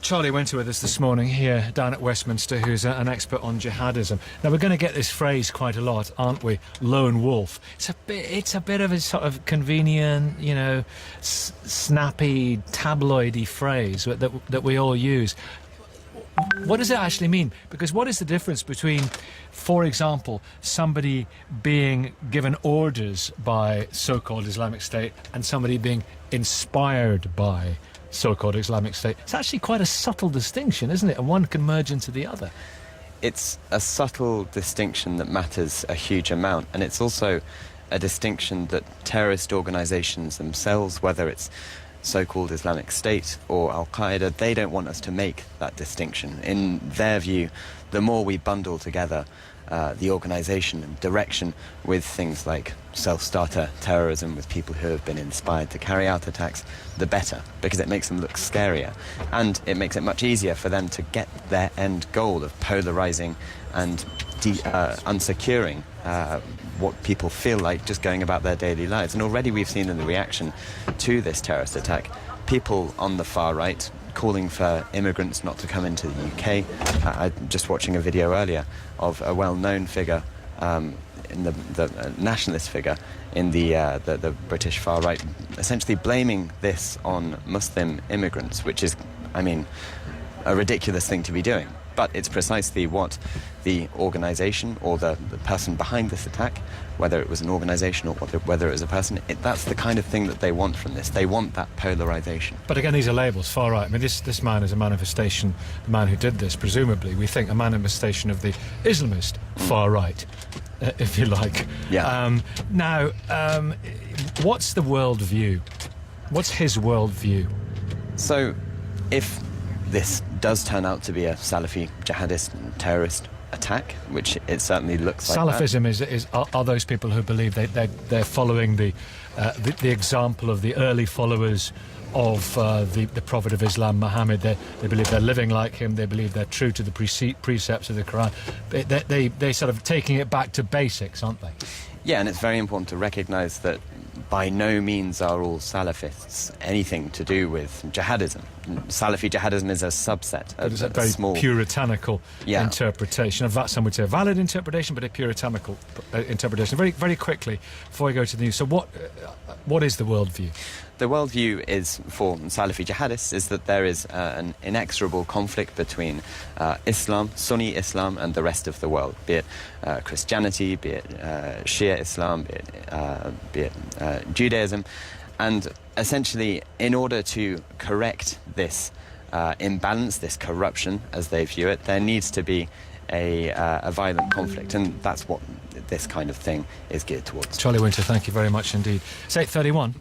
Charlie Winter with us this morning here down at Westminster, who's an expert on jihadism. Now, we're going to get this phrase quite a lot, aren't we? Lone wolf. It's a bit of a sort of convenient, you know, snappy, tabloidy phrase that we all use. What does it actually mean? Because what is the difference between, for example, somebody being given orders by so-called Islamic State and somebody being inspired by so-called Islamic State? It's actually quite a subtle distinction, isn't it? And one can merge into the other. It's a subtle distinction that matters a huge amount, and it's also a distinction that terrorist organisations themselves, whether it's so-called Islamic State or Al-Qaeda, they don't want us to make that distinction. In their view, the more we bundle together the organisation and direction with things like self-starter terrorism, with people who have been inspired to carry out attacks, the better, because it makes them look scarier. And it makes it much easier for them to get their end goal of polarising and unsecuring what people feel like just going about their daily lives. And already we've seen in the reaction to this terrorist attack, people on the far right calling for immigrants not to come into the UK. I'm just watching a video earlier of a well-known figure, in the nationalist figure in the British far right, essentially blaming this on Muslim immigrants, which is, I mean, a ridiculous thing to be doing. But it's precisely what the organisation or the person behind this attack, whether it was an organisation or whether it was a person, that's the kind of thing that they want from this. They want that polarisation. But again, these are labels, far right. I mean, this man is a manifestation, the man who did this, presumably, we think, a manifestation of the Islamist far right, if you like. Yeah. Now, what's the world view? What's his world view? So, if this does turn out to be a Salafi jihadist terrorist attack, which it certainly looks like. Salafism are those people who believe they're following the example of the early followers of the Prophet of Islam, Muhammad. They believe they're living like him. They believe they're true to the precepts of the Quran. They're sort of taking it back to basics, aren't they? Yeah, and it's very important to recognise that by no means are all Salafists anything to do with jihadism. Salafi jihadism is a subset, It's a very small puritanical interpretation of that. Some would say a valid interpretation, but a puritanical interpretation. Very, very quickly, before we go to the news, so what is the worldview? The worldview is, for Salafi jihadists, is that there is an inexorable conflict between Islam, Sunni Islam, and the rest of the world, be it Christianity, be it Shia Islam, be it Judaism. And essentially, in order to correct this imbalance, this corruption, as they view it, there needs to be a violent conflict, and that's what this kind of thing is geared towards. Charlie Winter, thank you very much indeed. It's 8:31.